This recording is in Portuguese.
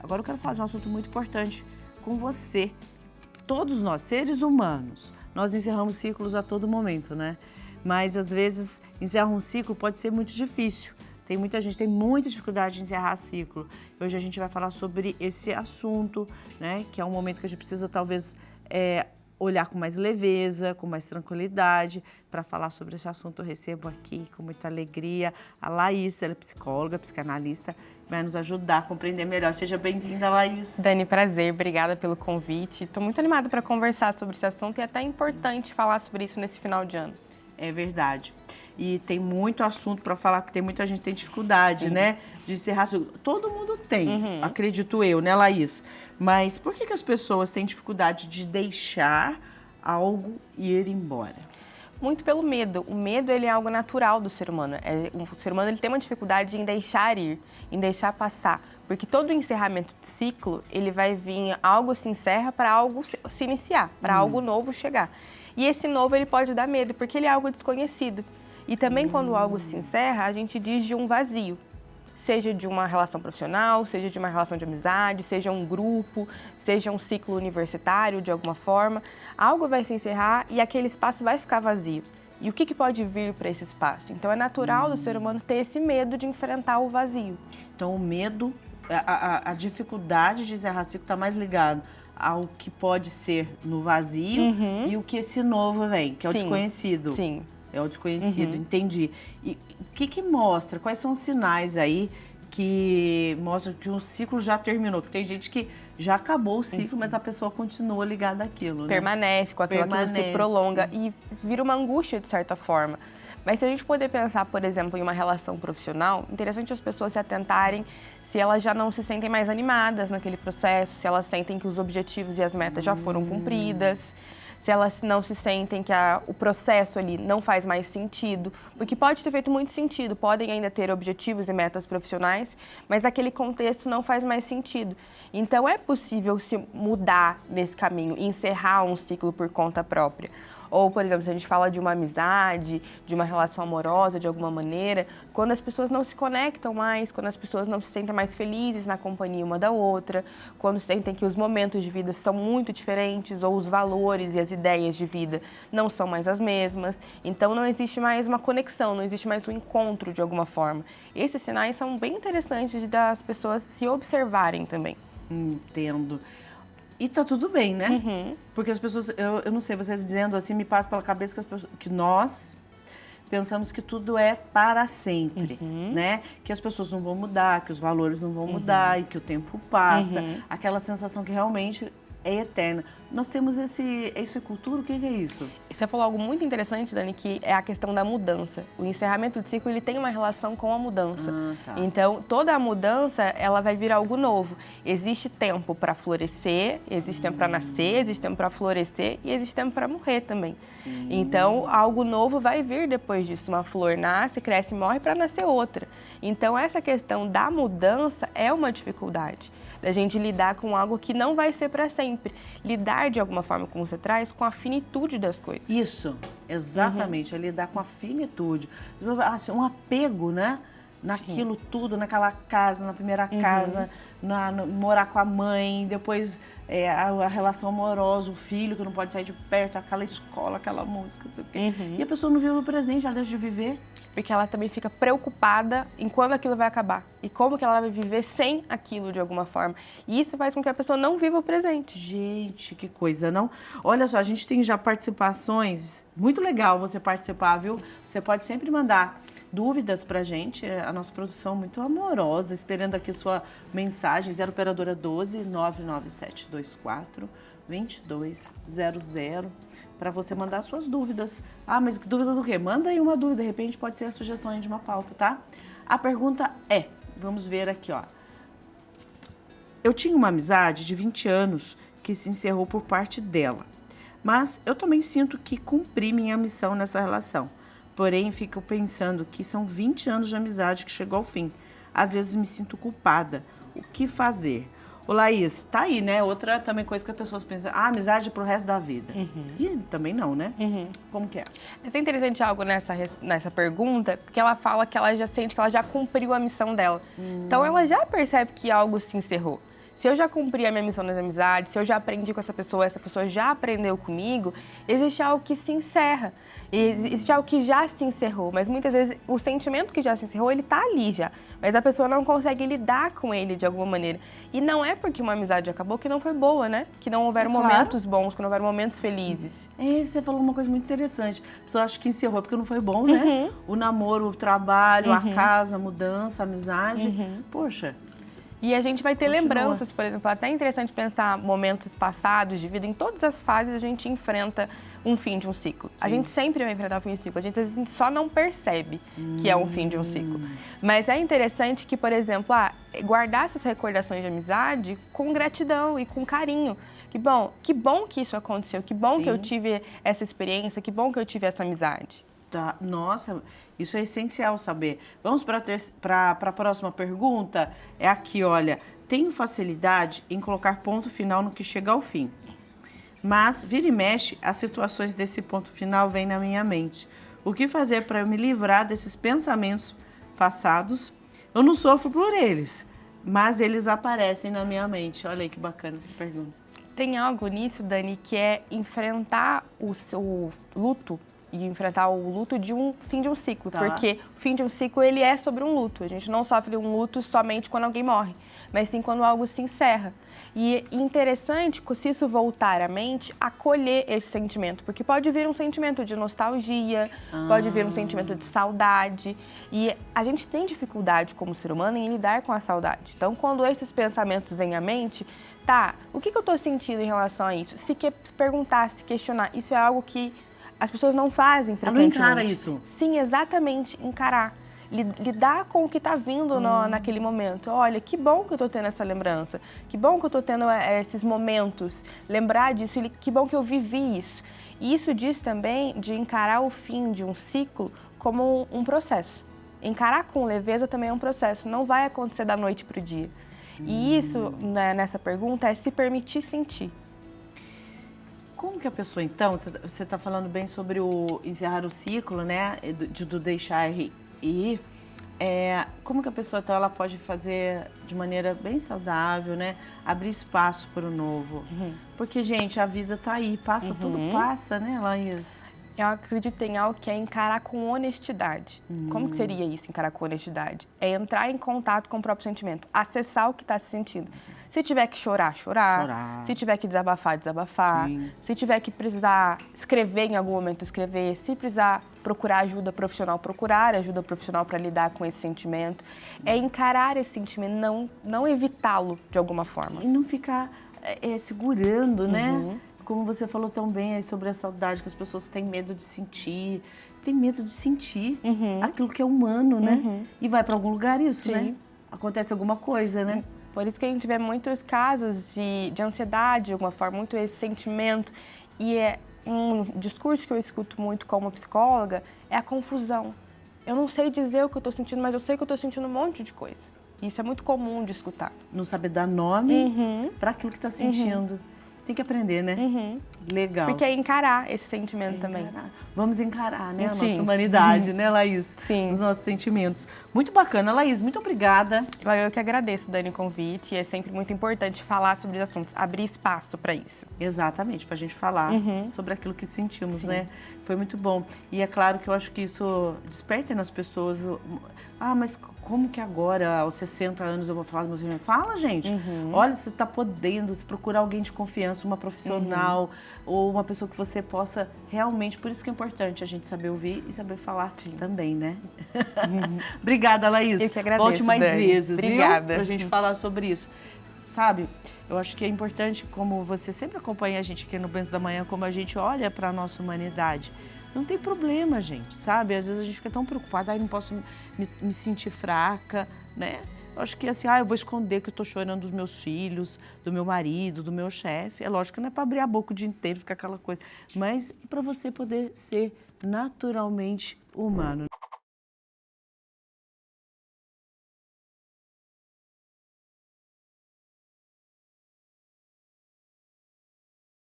Agora eu quero falar de um assunto muito importante com você. Todos nós, seres humanos, nós encerramos ciclos a todo momento, né? Mas às vezes encerrar um ciclo pode ser muito difícil. Tem muita gente que tem muita dificuldade de encerrar ciclo. Hoje a gente vai falar sobre esse assunto, né? Que é um momento que a gente precisa talvez olhar com mais leveza, com mais tranquilidade. Para falar sobre esse assunto, eu recebo aqui com muita alegria a Laís, ela é psicóloga, psicanalista, vai nos ajudar a compreender melhor. Seja bem-vinda, Laís. Dani, prazer, obrigada pelo convite. Estou muito animada para conversar sobre esse assunto e é até importante falar sobre isso nesse final de ano. É verdade. E tem muito assunto para falar, porque tem muita gente que tem dificuldade, né? De encerrar. Todo mundo tem, acredito eu, né, Laís? Mas por que as pessoas têm dificuldade de deixar algo ir embora? Muito pelo medo. O medo, ele é algo natural do ser humano. O ser humano, ele tem uma dificuldade em deixar ir, em deixar passar. Porque todo encerramento de ciclo, ele vai vir, algo se encerra para algo se iniciar, para algo novo chegar. E esse novo, ele pode dar medo, porque ele é algo desconhecido. E também quando algo se encerra, a gente diz de um vazio. Seja de uma relação profissional, seja de uma relação de amizade, seja um grupo, seja um ciclo universitário de alguma forma. Algo vai se encerrar e aquele espaço vai ficar vazio. E o que pode vir para esse espaço? Então é natural do ser humano ter esse medo de enfrentar o vazio. Então o medo, a dificuldade de encerrar ciclo está mais ligado ao que pode ser no vazio e o que esse novo vem, que é o desconhecido. Sim. É o desconhecido, entendi. E o que mostra? Quais são os sinais aí que mostram que um ciclo já terminou? Porque tem gente que já acabou o ciclo, mas a pessoa continua ligada àquilo, né? Permanece com aquilo, aquilo se prolonga e vira uma angústia de certa forma. Mas se a gente poder pensar, por exemplo, em uma relação profissional, interessante as pessoas se atentarem se elas já não se sentem mais animadas naquele processo, se elas sentem que os objetivos e as metas já foram cumpridas, se elas não se sentem que o processo ali não faz mais sentido, porque pode ter feito muito sentido, podem ainda ter objetivos e metas profissionais, mas aquele contexto não faz mais sentido. Então é possível se mudar nesse caminho, encerrar um ciclo por conta própria. Ou, por exemplo, se a gente fala de uma amizade, de uma relação amorosa, de alguma maneira, quando as pessoas não se conectam mais, quando as pessoas não se sentem mais felizes na companhia uma da outra, quando sentem que os momentos de vida são muito diferentes ou os valores e as ideias de vida não são mais as mesmas. Então, não existe mais uma conexão, não existe mais um encontro de alguma forma. Esses sinais são bem interessantes das pessoas se observarem também. Entendo. E tá tudo bem, né? Porque as pessoas, eu não sei, você dizendo assim, me passa pela cabeça que nós pensamos que tudo é para sempre, né? Que as pessoas não vão mudar, que os valores não vão mudar e que o tempo passa. Aquela sensação que realmente é eterna. Nós temos isso é cultura? O que é isso? Você falou algo muito interessante, Dani, que é a questão da mudança. O encerramento de ciclo, ele tem uma relação com a mudança. Então, toda a mudança, ela vai vir algo novo. Existe tempo para florescer, existe tempo para nascer, existe tempo para florescer e existe tempo para morrer também. Sim. Então, algo novo vai vir depois disso. Uma flor nasce, cresce e morre para nascer outra. Então, essa questão da mudança é uma dificuldade. Da gente lidar com algo que não vai ser para sempre. Lidar de alguma forma, como você traz, com a finitude das coisas. Isso, exatamente, é lidar com a finitude. Assim, um apego, né? Naquilo tudo, naquela casa, na primeira casa, morar com a mãe, depois a relação amorosa, o filho que não pode sair de perto, aquela escola, aquela música, não sei o quê. E a pessoa não vive o presente, ela deixa de viver. Porque ela também fica preocupada em quando aquilo vai acabar e como que ela vai viver sem aquilo de alguma forma. E isso faz com que a pessoa não viva o presente. Gente, que coisa, não? Olha só, a gente tem já participações, muito legal você participar, viu? Você pode sempre mandar dúvidas pra gente, a nossa produção muito amorosa, esperando aqui sua mensagem, 0 operadora 12 99724 2200, para você mandar suas dúvidas. Ah, mas dúvida do quê? Manda aí uma dúvida, de repente pode ser a sugestão aí de uma pauta, tá? A pergunta é, vamos ver aqui, ó. Eu tinha uma amizade de 20 anos que se encerrou por parte dela, mas eu também sinto que cumpri minha missão nessa relação. Porém, fico pensando que são 20 anos de amizade que chegou ao fim. Às vezes me sinto culpada. O que fazer? Ô, Laís, tá aí, né? Outra também coisa que as pessoas pensam, amizade pro resto da vida. E também não, né? Como que é? Mas é interessante algo nessa pergunta, porque ela fala que ela já sente que ela já cumpriu a missão dela. Então, ela já percebe que algo se encerrou. Se eu já cumpri a minha missão nas amizades, se eu já aprendi com essa pessoa já aprendeu comigo, existe algo que se encerra. Existe algo que já se encerrou, mas muitas vezes o sentimento que já se encerrou, ele tá ali já. Mas a pessoa não consegue lidar com ele de alguma maneira. E não é porque uma amizade acabou que não foi boa, né? Que não houveram momentos bons, que não houveram momentos felizes. Você falou uma coisa muito interessante. A pessoa acha que encerrou porque não foi bom, né? O namoro, o trabalho, a casa, a mudança, a amizade. Poxa. E a gente vai ter lembranças, por exemplo, é até interessante pensar momentos passados de vida. Em todas as fases a gente enfrenta um fim de um ciclo. A gente sempre vai enfrentar o fim de um ciclo. A gente só não percebe que é um fim de um ciclo. Mas é interessante que, por exemplo, guardar essas recordações de amizade com gratidão e com carinho. Que bom que isso aconteceu, que bom que eu tive essa experiência, que bom que eu tive essa amizade. Tá. Nossa, isso é essencial saber. Vamos para a próxima pergunta? É aqui, olha. Tenho facilidade em colocar ponto final no que chega ao fim. Mas, vira e mexe, as situações desse ponto final vêm na minha mente. O que fazer para eu me livrar desses pensamentos passados? Eu não sofro por eles, mas eles aparecem na minha mente. Olha aí que bacana essa pergunta. Tem algo nisso, Dani, que é enfrentar o luto e enfrentar o luto de um fim de um ciclo. Tá. Porque o fim de um ciclo, ele é sobre um luto. A gente não sofre um luto somente quando alguém morre, mas sim quando algo se encerra. E é interessante, se isso voltar à mente, acolher esse sentimento. Porque pode vir um sentimento de nostalgia, pode vir um sentimento de saudade. E a gente tem dificuldade como ser humano em lidar com a saudade. Então, quando esses pensamentos vêm à mente, o que eu estou sentindo em relação a isso? Se perguntar, se questionar, isso é algo que as pessoas não fazem frequentemente. Não encara isso? Sim, exatamente, encarar. Lidar com o que está vindo naquele momento. Olha, que bom que eu estou tendo essa lembrança. Que bom que eu estou tendo esses momentos. Lembrar disso, que bom que eu vivi isso. E isso diz também de encarar o fim de um ciclo como um processo. Encarar com leveza também é um processo. Não vai acontecer da noite para o dia. E isso, nessa pergunta, é se permitir sentir. Como que a pessoa, então, você está falando bem sobre o encerrar o ciclo, né, do deixar ir, como que a pessoa, então, ela pode fazer de maneira bem saudável, né, abrir espaço para o novo? Porque, gente, a vida tá aí, tudo passa, né, Laís? Eu acredito em algo que é encarar com honestidade. Como que seria isso, encarar com honestidade? É entrar em contato com o próprio sentimento, acessar o que está se sentindo. Se tiver que chorar. Se tiver que desabafar. Sim. Se tiver que precisar escrever em algum momento, escrever. Se precisar procurar ajuda profissional para lidar com esse sentimento. É encarar esse sentimento, não evitá-lo de alguma forma. E não ficar segurando, né? Como você falou tão bem aí sobre a saudade, que as pessoas têm medo de sentir. Tem medo de sentir aquilo que é humano, né? E vai para algum lugar isso, né? Acontece alguma coisa, né? Por isso que a gente vê muitos casos de ansiedade, de alguma forma, muito esse sentimento. E é um discurso que eu escuto muito como psicóloga, é a confusão. Eu não sei dizer o que eu estou sentindo, mas eu sei que eu estou sentindo um monte de coisa. Isso é muito comum de escutar. Não saber dar nome para aquilo que está sentindo. Tem que aprender, né? Legal. Porque é encarar esse sentimento também. Vamos encarar, né? A nossa humanidade, né, Laís? Sim. Os nossos sentimentos. Muito bacana, Laís. Muito obrigada. Eu que agradeço, Dani, o convite. É sempre muito importante falar sobre os assuntos, abrir espaço para isso. Exatamente, para a gente falar sobre aquilo que sentimos, né? Foi muito bom. E é claro que eu acho que isso desperta nas pessoas... mas como que agora, aos 60 anos, eu vou falar do meu sentimento? Fala, gente. Olha, você está podendo, se procurar alguém de confiança, uma profissional ou uma pessoa que você possa realmente... Por isso que é importante a gente saber ouvir e saber falar também, né? Obrigada, Laís. Eu que agradeço, Volte mais Dani. vezes, Obrigada. Pra gente falar sobre isso. Sabe, eu acho que é importante, como você sempre acompanha a gente aqui no Bens da Manhã, como a gente olha para a nossa humanidade. Não tem problema, gente, sabe? Às vezes a gente fica tão preocupada, não posso me sentir fraca, né? Eu acho que assim, eu vou esconder que eu tô chorando dos meus filhos, do meu marido, do meu chefe. É lógico que não é para abrir a boca o dia inteiro, ficar aquela coisa. Mas para você poder ser naturalmente humano.